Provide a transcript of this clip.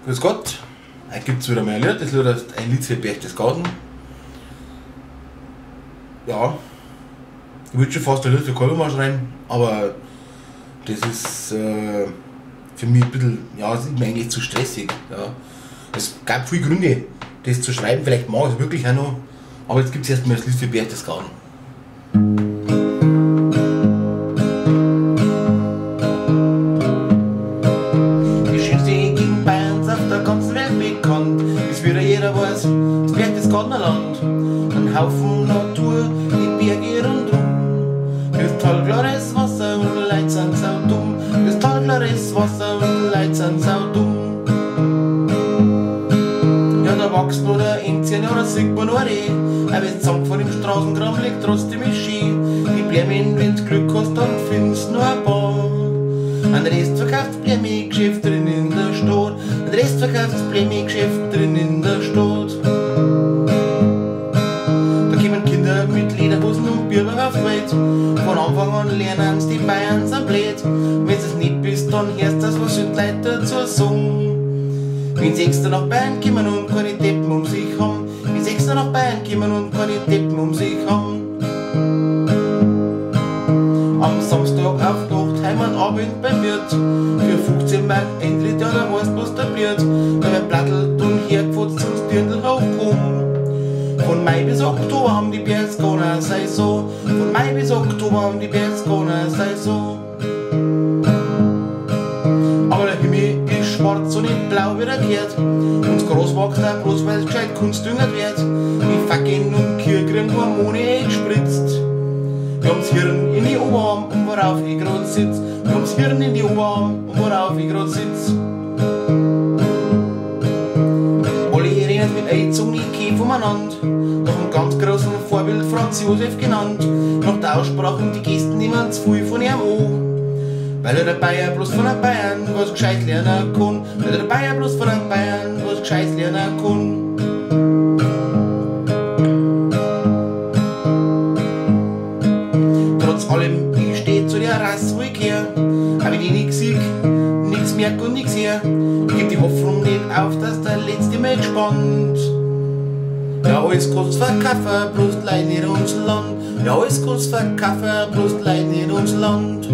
Grüß Gott, heute gibt es wieder mal ein Lied. Das Lied heißt Ein Lied für Berchtesgaden. Ja, ich würde schon fast ein Lied für Kolbermann schreiben, aber das ist für mich ein bisschen, ja, das ist mir eigentlich zu stressig. Ja. Es gab viele Gründe, das zu schreiben, vielleicht mag ich es wirklich auch noch, aber jetzt gibt es erstmal das Lied für Berchtesgaden. Bis wieder jeder weiß, das Berchtesgadener Land. Ein Haufen Natur, die Berge rundum. Das talklares Wasser und die Leute sind saudumm. Das talklares Wasser und die Leute sind saudumm. Ja, da wächst noch der Enzian, ja, da sieht man noch Reh. Aber wenn du von dem Straßengraben liegt, trotzdem ist schön. Die Blumen, wenn du Glück hast, dann findest du noch ein paar. Ein Rest verkauft das Blumengeschäft drin in der Stadt. Ein Rest verkauft das Blumengeschäft drin in der Stadt. Da kommen Kinder mit Lederhosen und Biber auf die Welt. Von Anfang an lernen sie, die Bayern sind blöd. Wenn du es nicht bist, dann hörst du das, was die Leute dazu sagen. Wenn sie extra nach Bayern kommen und keine Deppen um sich haben. Wenn sie extra nach Bayern kommen und keine Deppen um sich haben. Am Samstag auf Nacht, Heimatabend beim Wirt. Für 15 Mark Eintritt, ja, da weißt du, was da bliert. Da wird plattelt und hergefotzt und das Dirndl hochgekommen. Von Mai bis Oktober haben die Berchtesgadener Saison. Von Mai bis Oktober haben die Berchtesgadener Saison. Aber der Himmel ist schwarz und nicht blau wie der gehört. Und das Gras wächst auch bloß, weil es gescheit kunstdüngert wird. Die Fackeln und Kühe kriegen Hormone eingespritzt. Wir haben das Hirn in die Oberarm, und worauf ich grad sitz. Wir haben das Hirn in die Oberarm, und worauf ich grad sitz. Alle reden mit Aids und Ikea voneinander. Nach einem ganz großen Vorbild Franz Josef genannt. Nach der Aussprache und die Gesten nehmen zu viel von ihm an. Weil der Bayer bloß von den Bayern was gescheit lernen kann. Weil der Bayer bloß von den Bayern was gescheit lernen kann. Trotz allem, ich steh zu der Rasse, wo ich gehör. Aber ich nix sieg, nix merk und nix her. Gib die Hoffnung nicht auf, dass der letzte Mal gespannt. Ja, alles kannst verkaufen, bloß die Leute nicht ums Land. Ja, alles kannst verkaufen, bloß die Leute nicht ums Land.